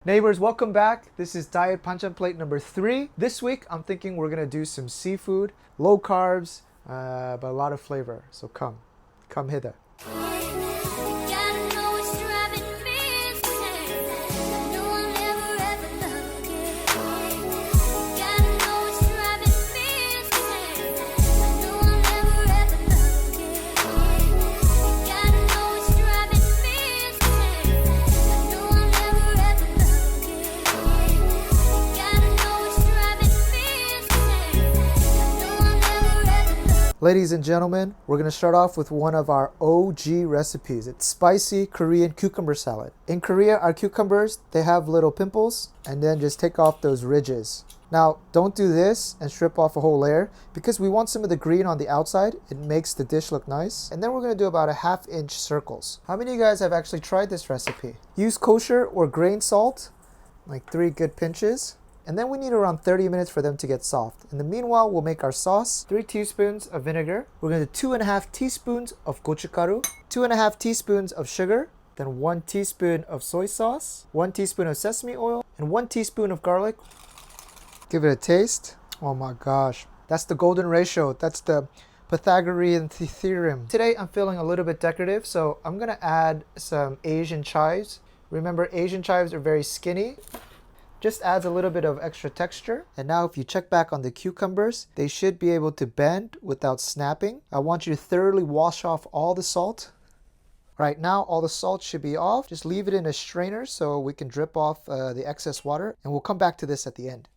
Neighbors, welcome back. This is Diet Panchan Plate number 3. This week, I'm thinking we're gonna do some seafood, low carbs, but a lot of flavor. So come hither. Ladies and gentlemen, we're going to start off with one of our OG recipes. It's spicy Korean cucumber salad. In Korea, our cucumbers, they have little pimples, and then just take off those ridges. Now, don't do this and strip off a whole layer because we want some of the green on the outside. It makes the dish look nice. And then we're going to do about a 1/2 inch circles. How many of you guys have actually tried this recipe? Use kosher or grain salt, like 3 good pinches. And then we need around 30 minutes for them to get soft. In the meanwhile, we'll make our sauce. 3 teaspoons of vinegar. We're going to do 2.5 teaspoons of gochugaru, 2.5 teaspoons of sugar, then 1 teaspoon of soy sauce, 1 teaspoon of sesame oil, and 1 teaspoon of garlic. Give it a taste. Oh my gosh. That's the golden ratio. That's the Pythagorean theorem. Today, I'm feeling a little bit decorative, so I'm going to add some Asian chives. Remember, Asian chives are very skinny. Just adds a little bit of extra texture. And now if you check back on the cucumbers, they should be able to bend without snapping. I want you to thoroughly wash off all the salt. Right now, all the salt should be off. Just leave it in a strainer so we can drip off the excess water. And we'll come back to this at the end.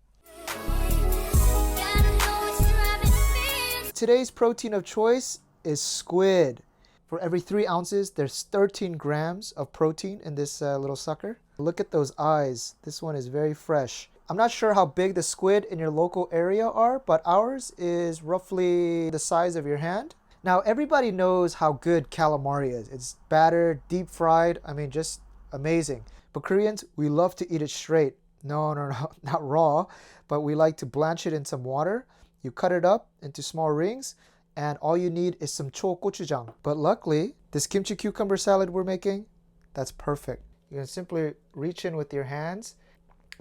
Today's protein of choice is squid. For every 3 ounces, there's 13 grams of protein in this little sucker. Look at those eyes. This one is very fresh. I'm not sure how big the squid in your local area are, but ours is roughly the size of your hand. Now, everybody knows how good calamari is. It's battered, deep fried. I mean, just amazing. But Koreans, we love to eat it straight. No, not raw, but we like to blanch it in some water. You cut it up into small rings, and all you need is some gochujang. But luckily, this kimchi cucumber salad we're making, that's perfect. You can simply reach in with your hands.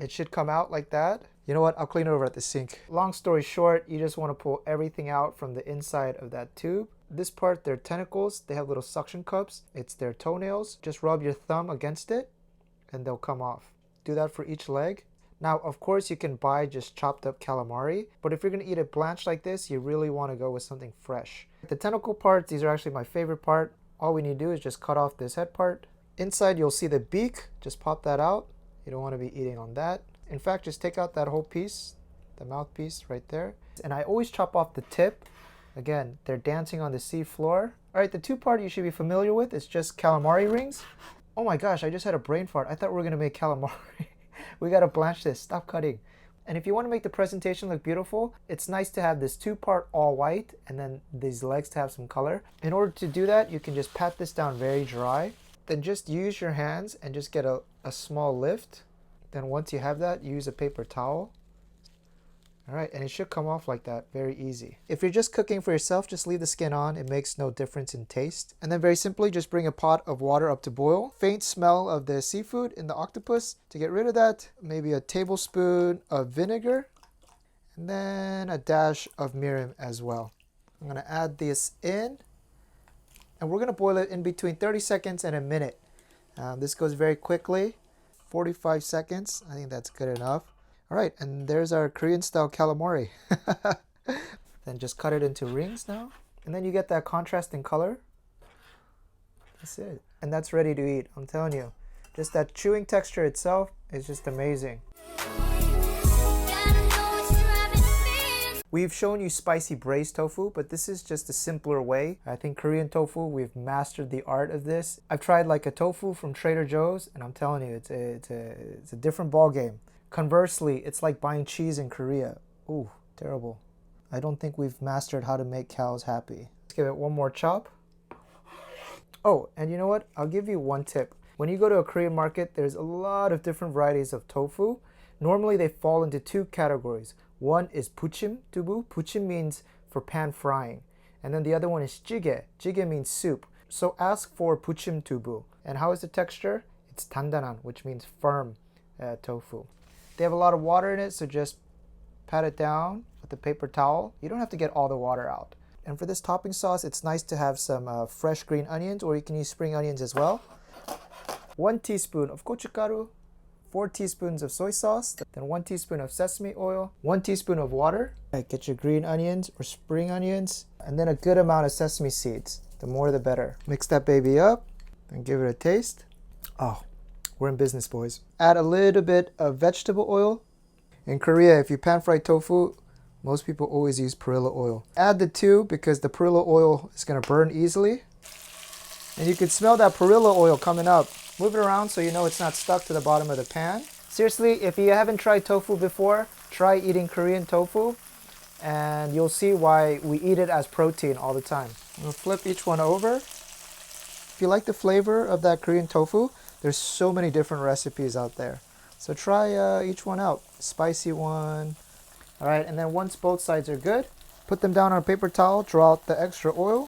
It should come out like that. You know what? I'll clean it over at the sink. Long story short, you just want to pull everything out from the inside of that tube. This part, they're tentacles. They have little suction cups. It's their toenails. Just rub your thumb against it and they'll come off. Do that for each leg. Now, of course, you can buy just chopped up calamari, but if you're going to eat it blanched like this, you really want to go with something fresh. The tentacle parts, these are actually my favorite part. All we need to do is just cut off this head part. Inside, you'll see the beak. Just pop that out. You don't want to be eating on that. In fact, just take out that whole piece, the mouthpiece right there. And I always chop off the tip. Again, they're dancing on the sea floor. All right, the 2 part you should be familiar with is just calamari rings. Oh my gosh, I just had a brain fart. I thought we were going to make calamari. We got to blanch this. Stop cutting. And if you want to make the presentation look beautiful, it's nice to have this 2 part all white and then these legs to have some color. In order to do that, you can just pat this down very dry. Then just use your hands and just get a small lift. Then once you have that, use a paper towel. All right, and it should come off like that, very easy. If you're just cooking for yourself, just leave the skin on. It makes no difference in taste. And then very simply, just bring a pot of water up to boil. Faint smell of the seafood in the octopus. To get rid of that, maybe a tablespoon of vinegar. And then a dash of mirin as well. I'm gonna add this in. And we're gonna boil it in between 30 seconds and a minute. This goes very quickly, 45 seconds. I think that's good enough. All right, and there's our Korean style calamari. Then just cut it into rings now. And then you get that contrasting color. That's it. And that's ready to eat, I'm telling you. Just that chewing texture itself is just amazing. We've shown you spicy braised tofu, but this is just a simpler way. I think Korean tofu, we've mastered the art of this. I've tried like a tofu from Trader Joe's, and I'm telling you, it's a different ball game. Conversely, it's like buying cheese in Korea. Ooh, terrible. I don't think we've mastered how to make cows happy. Let's give it one more chop. Oh, and you know what? I'll give you one tip. When you go to a Korean market, there's a lot of different varieties of tofu. Normally, they fall into 2 categories. One is Muchim tubu. Muchim means for pan frying. And then the other one is jjigae. Jjigae means soup. So ask for Muchim tubu. And how is the texture? It's 단단한, which means firm. tofu. They have a lot of water in it, so just pat it down with a paper towel. You don't have to get all the water out. And for this topping sauce, it's nice to have some fresh green onions, or you can use spring onions as well. 1 teaspoon of gochugaru, 4 teaspoons of soy sauce, then 1 teaspoon of sesame oil, 1 teaspoon of water. Get your green onions or spring onions, and then a good amount of sesame seeds. The more the better. Mix that baby up and give it a taste. Oh, we're in business, boys. Add a little bit of vegetable oil. In Korea, if you pan-fry tofu, most people always use perilla-oil. Add the two because the perilla-oil is going to burn easily. And you can smell that perilla-oil coming up. Move it around so you know it's not stuck to the bottom of the pan. Seriously, if you haven't tried tofu before, try eating Korean tofu and you'll see why we eat it as protein all the time. I'm going to flip each one over. If you like the flavor of that Korean tofu, there's so many different recipes out there. So try each one out. Spicy one. All right, and then once both sides are good, put them down on a paper towel, draw out the extra oil.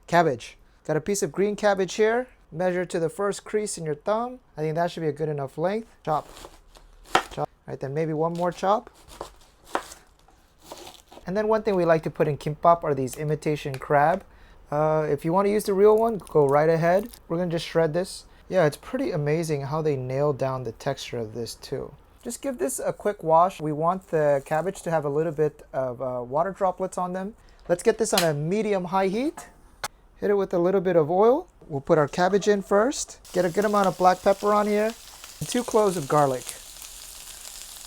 Cabbage. Got a piece of green cabbage here. Measure to the first crease in your thumb. I think that should be a good enough length. Chop. Chop. All right, then maybe one more chop. And then one thing we like to put in kimbap are these imitation crab. If you want to use the real one, go right ahead. We're going to just shred this. Yeah, it's pretty amazing how they nailed down the texture of this too. Just give this a quick wash. We want the cabbage to have a little bit of water droplets on them. Let's get this on a medium-high heat. Hit it with a little bit of oil. We'll put our cabbage in first. Get a good amount of black pepper on here. And 2 cloves of garlic.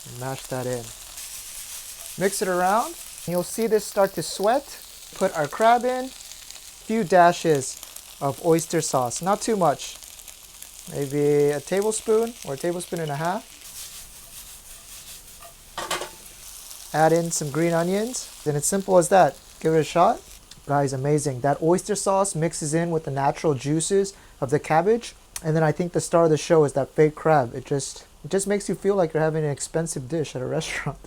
And mash that in. Mix it around. You'll see this start to sweat. Put our crab in. Few dashes of oyster sauce. Not too much. Maybe a tablespoon or a tablespoon and a half. Add in some green onions. Then it's simple as that. Give it a shot. Guys, amazing. That oyster sauce mixes in with the natural juices of the cabbage. And then I think the star of the show is that baked crab. It just makes you feel like you're having an expensive dish at a restaurant.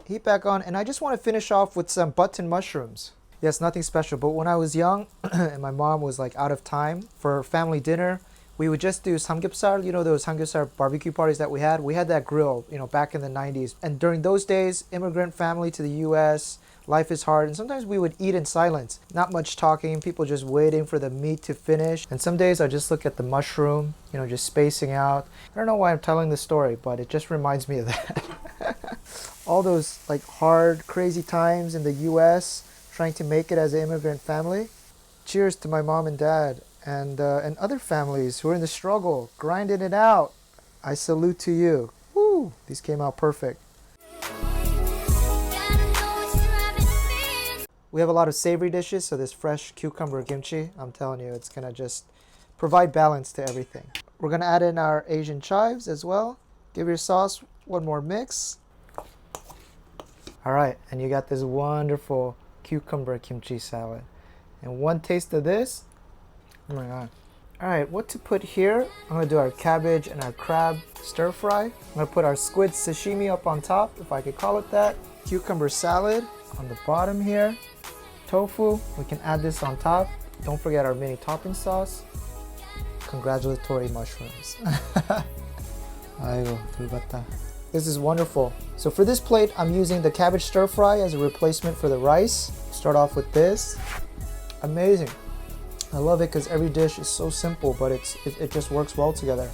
Heat back on, and I just want to finish off with some button mushrooms. Yes, nothing special, but when I was young and my mom was like out of time for family dinner, we would just do samgyeopsal, you know, those samgyeopsal barbecue parties that we had. We had that grill, you know, back in the 90s. And during those days, immigrant family to the US, life is hard. And sometimes we would eat in silence. Not much talking, people just waiting for the meat to finish. And some days I just look at the mushroom, you know, just spacing out. I don't know why I'm telling this story, but it just reminds me of that. All those like hard, crazy times in the US, trying to make it as an immigrant family. Cheers to my mom and dad. And other families who are in the struggle, grinding it out. I salute to you. Woo! These came out perfect. We have a lot of savory dishes, so this fresh cucumber kimchi, I'm telling you, it's gonna just provide balance to everything. We're gonna add in our Asian chives as well. Give your sauce one more mix. All right, and you got this wonderful cucumber kimchi salad. And one taste of this. Oh my god. Alright, what to put here? I'm going to do our cabbage and our crab stir fry. I'm going to put our squid sashimi up on top, if I could call it that. Cucumber salad on the bottom here. Tofu, we can add this on top. Don't forget our mini topping sauce. Congratulatory mushrooms. 아이고, 들봤다. This is wonderful. So for this plate, I'm using the cabbage stir fry as a replacement for the rice. Start off with this. Amazing. I love it because every dish is so simple, but it just works well together.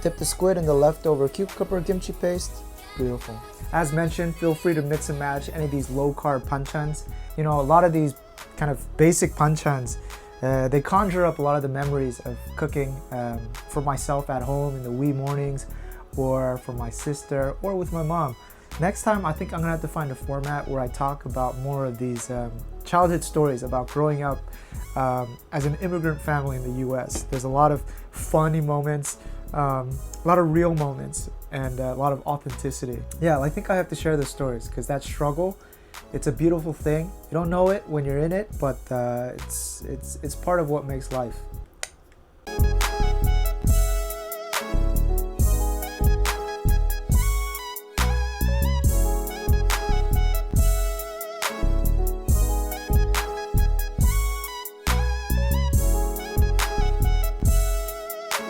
Dip the squid in the leftover cucumber kimchi paste. Beautiful. As mentioned, feel free to mix and match any of these low-carb panchans. You know, a lot of these kind of basic panchans, they conjure up a lot of the memories of cooking for myself at home in the wee mornings, or for my sister, or with my mom. Next time, I think I'm gonna have to find a format where I talk about more of these childhood stories about growing up as an immigrant family in the US. There's a lot of funny moments, a lot of real moments, and a lot of authenticity. Yeah, I think I have to share the stories because that struggle, it's a beautiful thing. You don't know it when you're in it, but it's part of what makes life.